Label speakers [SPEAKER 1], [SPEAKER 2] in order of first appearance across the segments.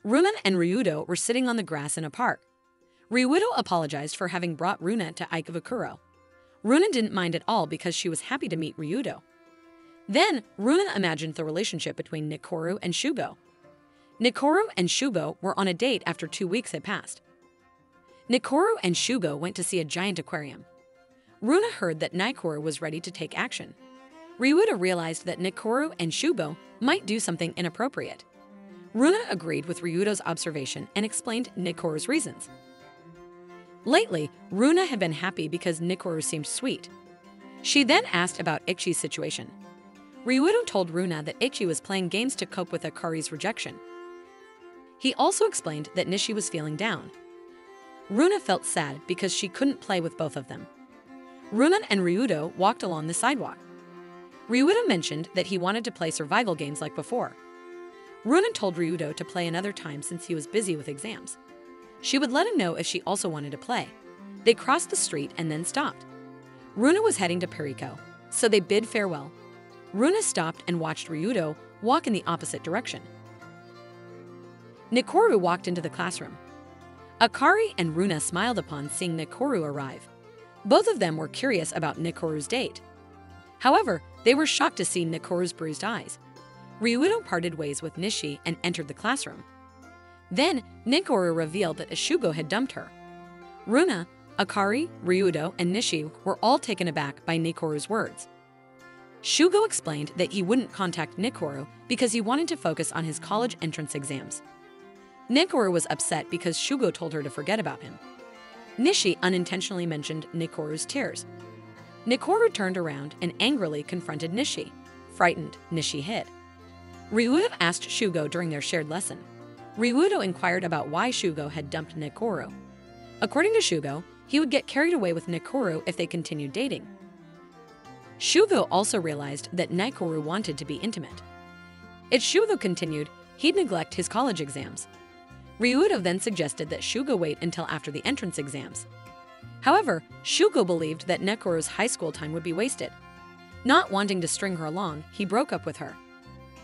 [SPEAKER 1] Runa and Ryudo were sitting on the grass in a park. Ryudo apologized for having brought Runa to Ikebukuro. Runa didn't mind at all because she was happy to meet Ryudo. Then, Runa imagined the relationship between Nikoru and Shugo. Nikoru and Shugo were on a date after 2 weeks had passed. Nikoru and Shugo went to see a giant aquarium. Runa heard that Nikoru was ready to take action. Ryudo realized that Nikoru and Shugo might do something inappropriate. Runa agreed with Ryudo's observation and explained Nikoru's reasons. Lately, Runa had been happy because Nikoru seemed sweet. She then asked about Ichi's situation. Ryudo told Runa that Ichi was playing games to cope with Akari's rejection. He also explained that Nishi was feeling down. Runa felt sad because she couldn't play with both of them. Runa and Ryudo walked along the sidewalk. Ryudo mentioned that he wanted to play survival games like before. Runa told Ryudo to play another time since he was busy with exams. She would let him know if she also wanted to play. They crossed the street and then stopped. Runa was heading to Periko, so they bid farewell. Runa stopped and watched Ryudo walk in the opposite direction. Nikoru walked into the classroom. Akari and Runa smiled upon seeing Nikoru arrive. Both of them were curious about Nikoru's date. However, they were shocked to see Nikoru's bruised eyes. Ryudo parted ways with Nishi and entered the classroom. Then, Nikoru revealed that Shugo had dumped her. Runa, Akari, Ryudo, and Nishi were all taken aback by Nikoru's words. Shugo explained that he wouldn't contact Nikoru because he wanted to focus on his college entrance exams. Nikoru was upset because Shugo told her to forget about him. Nishi unintentionally mentioned Nikoru's tears. Nikoru turned around and angrily confronted Nishi. Frightened, Nishi hid. Ryudo asked Shugo during their shared lesson. Ryudo inquired about why Shugo had dumped Nikoru. According to Shugo, he would get carried away with Nikoru if they continued dating. Shugo also realized that Nikoru wanted to be intimate. If Shugo continued, he'd neglect his college exams. Ryudo then suggested that Shugo wait until after the entrance exams. However, Shugo believed that Nikoru's high school time would be wasted. Not wanting to string her along, he broke up with her.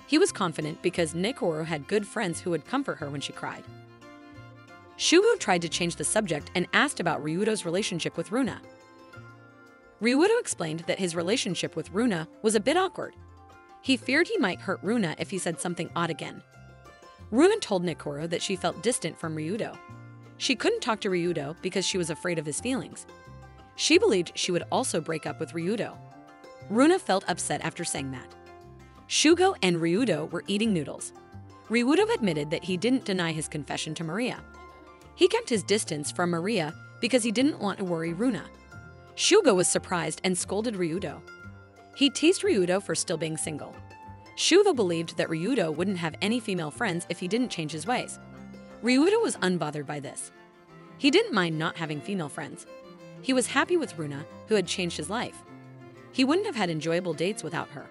[SPEAKER 1] He was confident because Nikoru had good friends who would comfort her when she cried. Shugo tried to change the subject and asked about Ryudo's relationship with Runa. Ryudo explained that his relationship with Runa was a bit awkward. He feared he might hurt Runa if he said something odd again. Runa told Nikoru that she felt distant from Ryudo. She couldn't talk to Ryudo because she was afraid of his feelings. She believed she would also break up with Ryudo. Runa felt upset after saying that. Shugo and Ryudo were eating noodles. Ryudo admitted that he didn't deny his confession to Maria. He kept his distance from Maria because he didn't want to worry Runa. Shugo was surprised and scolded Ryudo. He teased Ryudo for still being single. Shugo believed that Ryudo wouldn't have any female friends if he didn't change his ways. Ryudo was unbothered by this. He didn't mind not having female friends. He was happy with Runa, who had changed his life. He wouldn't have had enjoyable dates without her.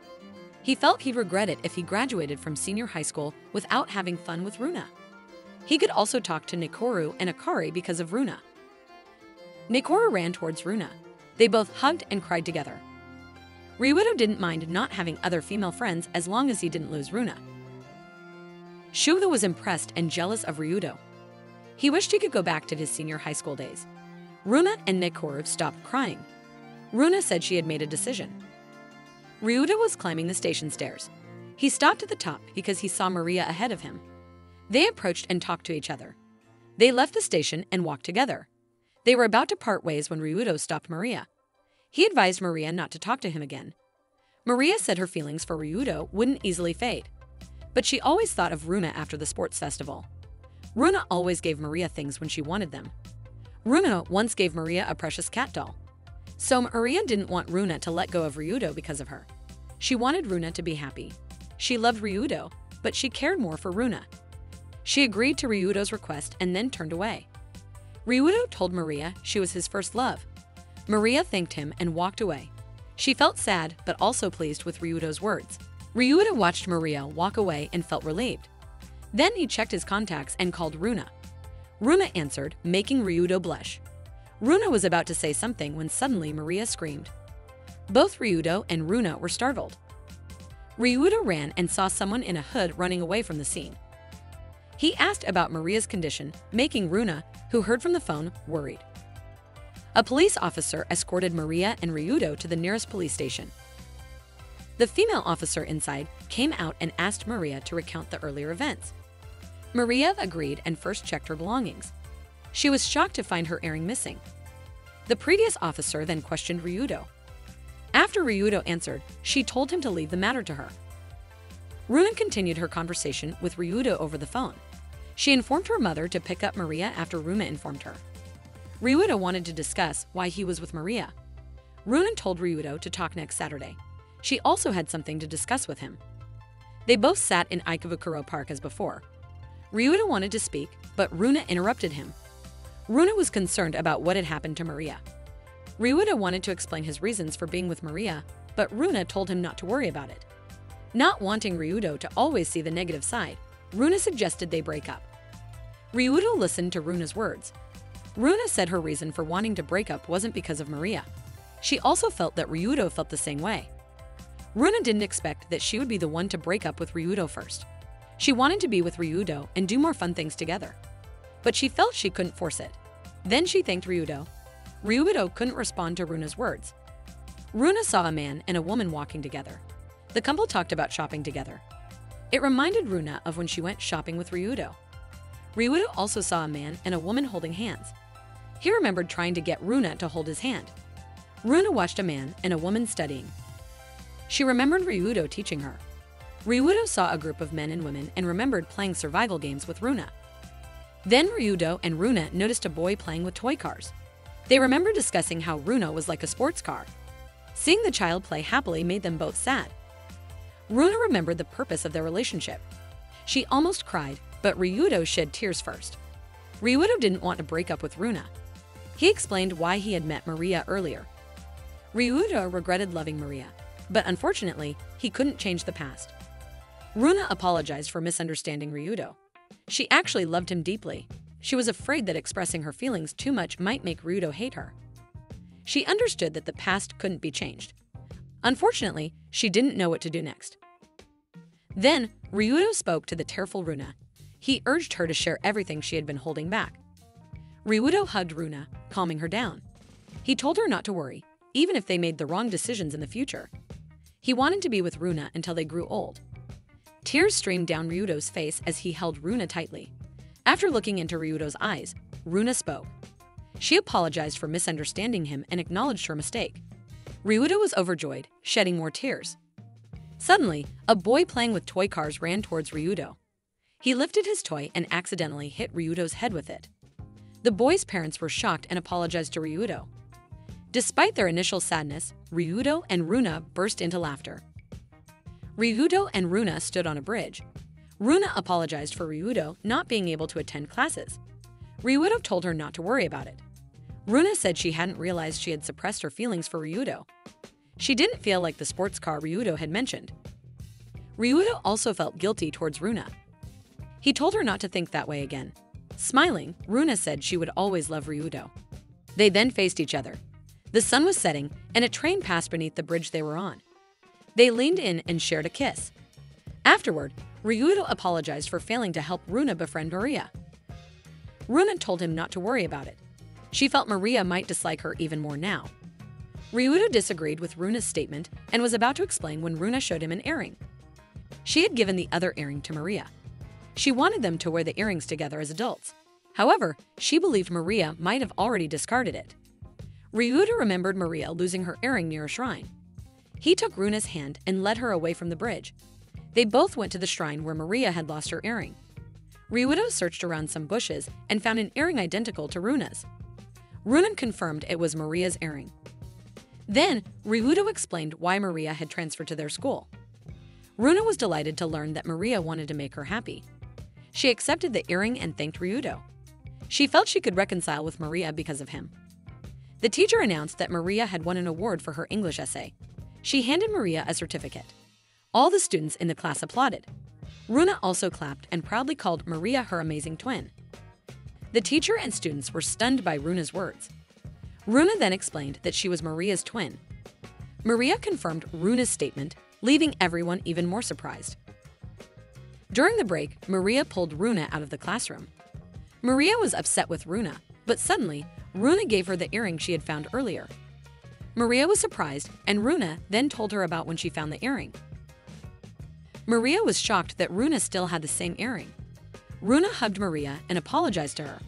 [SPEAKER 1] He felt he'd regret it if he graduated from senior high school without having fun with Runa. He could also talk to Nikoru and Akari because of Runa. Nikoru ran towards Runa. They both hugged and cried together. Ryudo didn't mind not having other female friends as long as he didn't lose Runa. Shugo was impressed and jealous of Ryudo. He wished he could go back to his senior high school days. Runa and Nikoru stopped crying. Runa said she had made a decision. Ryudo was climbing the station stairs. He stopped at the top because he saw Maria ahead of him. They approached and talked to each other. They left the station and walked together. They were about to part ways when Ryudo stopped Maria. He advised Maria not to talk to him again. Maria said her feelings for Ryudo wouldn't easily fade, but she always thought of Runa after the sports festival. Runa always gave Maria things when she wanted them. Runa once gave Maria a precious cat doll. So Maria didn't want Runa to let go of Ryudo because of her. She wanted Runa to be happy. She loved Ryudo, but she cared more for Runa. She agreed to Ryudo's request and then turned away. Ryudo told Maria she was his first love. Maria thanked him and walked away. She felt sad but also pleased with Ryudo's words. Ryudo watched Maria walk away and felt relieved. Then he checked his contacts and called Runa. Runa answered, making Ryudo blush. Runa was about to say something when suddenly Maria screamed. Both Ryudo and Runa were startled. Ryudo ran and saw someone in a hood running away from the scene. He asked about Maria's condition, making Runa, who heard from the phone, worried. A police officer escorted Maria and Ryudo to the nearest police station. The female officer inside came out and asked Maria to recount the earlier events. Maria agreed and first checked her belongings. She was shocked to find her earring missing. The previous officer then questioned Ryudo. After Ryudo answered, she told him to leave the matter to her. Runa continued her conversation with Ryudo over the phone. She informed her mother to pick up Maria after Runa informed her. Ryudo wanted to discuss why he was with Maria. Runa told Ryudo to talk next Saturday. She also had something to discuss with him. They both sat in Ikebukuro Park as before. Ryudo wanted to speak, but Runa interrupted him. Runa was concerned about what had happened to Maria. Ryudo wanted to explain his reasons for being with Maria, but Runa told him not to worry about it. Not wanting Ryudo to always see the negative side, Runa suggested they break up. Ryudo listened to Runa's words. Runa said her reason for wanting to break up wasn't because of Maria. She also felt that Ryudo felt the same way. Runa didn't expect that she would be the one to break up with Ryudo first. She wanted to be with Ryudo and do more fun things together. But she felt she couldn't force it. Then she thanked Ryudo. Ryudo couldn't respond to Runa's words. Runa saw a man and a woman walking together. The couple talked about shopping together. It reminded Runa of when she went shopping with Ryudo. Ryudo also saw a man and a woman holding hands. He remembered trying to get Runa to hold his hand. Runa watched a man and a woman studying. She remembered Ryudo teaching her. Ryudo saw a group of men and women and remembered playing survival games with Runa. Then Ryudo and Runa noticed a boy playing with toy cars. They remembered discussing how Runa was like a sports car. Seeing the child play happily made them both sad. Runa remembered the purpose of their relationship. She almost cried, but Ryudo shed tears first. Ryudo didn't want to break up with Runa. He explained why he had met Maria earlier. Ryudo regretted loving Maria, but unfortunately, he couldn't change the past. Runa apologized for misunderstanding Ryudo. She actually loved him deeply. She was afraid that expressing her feelings too much might make Ryudo hate her. She understood that the past couldn't be changed. Unfortunately, she didn't know what to do next. Then, Ryudo spoke to the tearful Runa. He urged her to share everything she had been holding back. Ryudo hugged Runa, calming her down. He told her not to worry, even if they made the wrong decisions in the future. He wanted to be with Runa until they grew old. Tears streamed down Ryudo's face as he held Runa tightly. After looking into Ryudo's eyes, Runa spoke. She apologized for misunderstanding him and acknowledged her mistake. Ryudo was overjoyed, shedding more tears. Suddenly, a boy playing with toy cars ran towards Ryudo. He lifted his toy and accidentally hit Ryudo's head with it. The boy's parents were shocked and apologized to Ryudo. Despite their initial sadness, Ryudo and Runa burst into laughter. Ryudo and Runa stood on a bridge. Runa apologized for Ryudo not being able to attend classes. Ryudo told her not to worry about it. Runa said she hadn't realized she had suppressed her feelings for Ryudo. She didn't feel like the sports car Ryudo had mentioned. Ryudo also felt guilty towards Runa. He told her not to think that way again. Smiling, Runa said she would always love Ryudo. They then faced each other. The sun was setting, and a train passed beneath the bridge they were on. They leaned in and shared a kiss. Afterward, Ryudo apologized for failing to help Runa befriend Maria. Runa told him not to worry about it. She felt Maria might dislike her even more now. Ryudo disagreed with Runa's statement and was about to explain when Runa showed him an earring. She had given the other earring to Maria. She wanted them to wear the earrings together as adults. However, she believed Maria might have already discarded it. Ryudo remembered Maria losing her earring near a shrine. He took Runa's hand and led her away from the bridge. They both went to the shrine where Maria had lost her earring. Ryudo searched around some bushes and found an earring identical to Runa's. Runa confirmed it was Maria's earring. Then, Ryudo explained why Maria had transferred to their school. Runa was delighted to learn that Maria wanted to make her happy. She accepted the earring and thanked Ryudo. She felt she could reconcile with Maria because of him. The teacher announced that Maria had won an award for her English essay. She handed Maria a certificate. All the students in the class applauded. Runa also clapped and proudly called Maria her amazing twin. The teacher and students were stunned by Runa's words. Runa then explained that she was Maria's twin. Maria confirmed Runa's statement, leaving everyone even more surprised. During the break, Maria pulled Runa out of the classroom. Maria was upset with Runa, but suddenly, Runa gave her the earring she had found earlier. Maria was surprised, and Runa then told her about when she found the earring. Maria was shocked that Runa still had the same earring. Runa hugged Maria and apologized to her.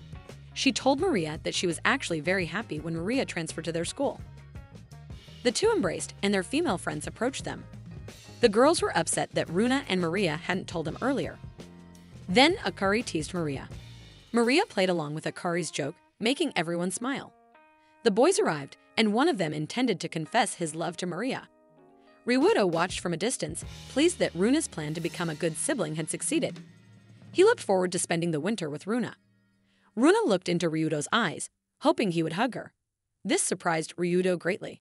[SPEAKER 1] She told Maria that she was actually very happy when Maria transferred to their school. The two embraced, and their female friends approached them. The girls were upset that Runa and Maria hadn't told them earlier. Then Akari teased Maria. Maria played along with Akari's joke, making everyone smile. The boys arrived, and one of them intended to confess his love to Maria. Ryudo watched from a distance, pleased that Runa's plan to become a good sibling had succeeded. He looked forward to spending the winter with Runa. Runa looked into Ryudo's eyes, hoping he would hug her. This surprised Ryudo greatly.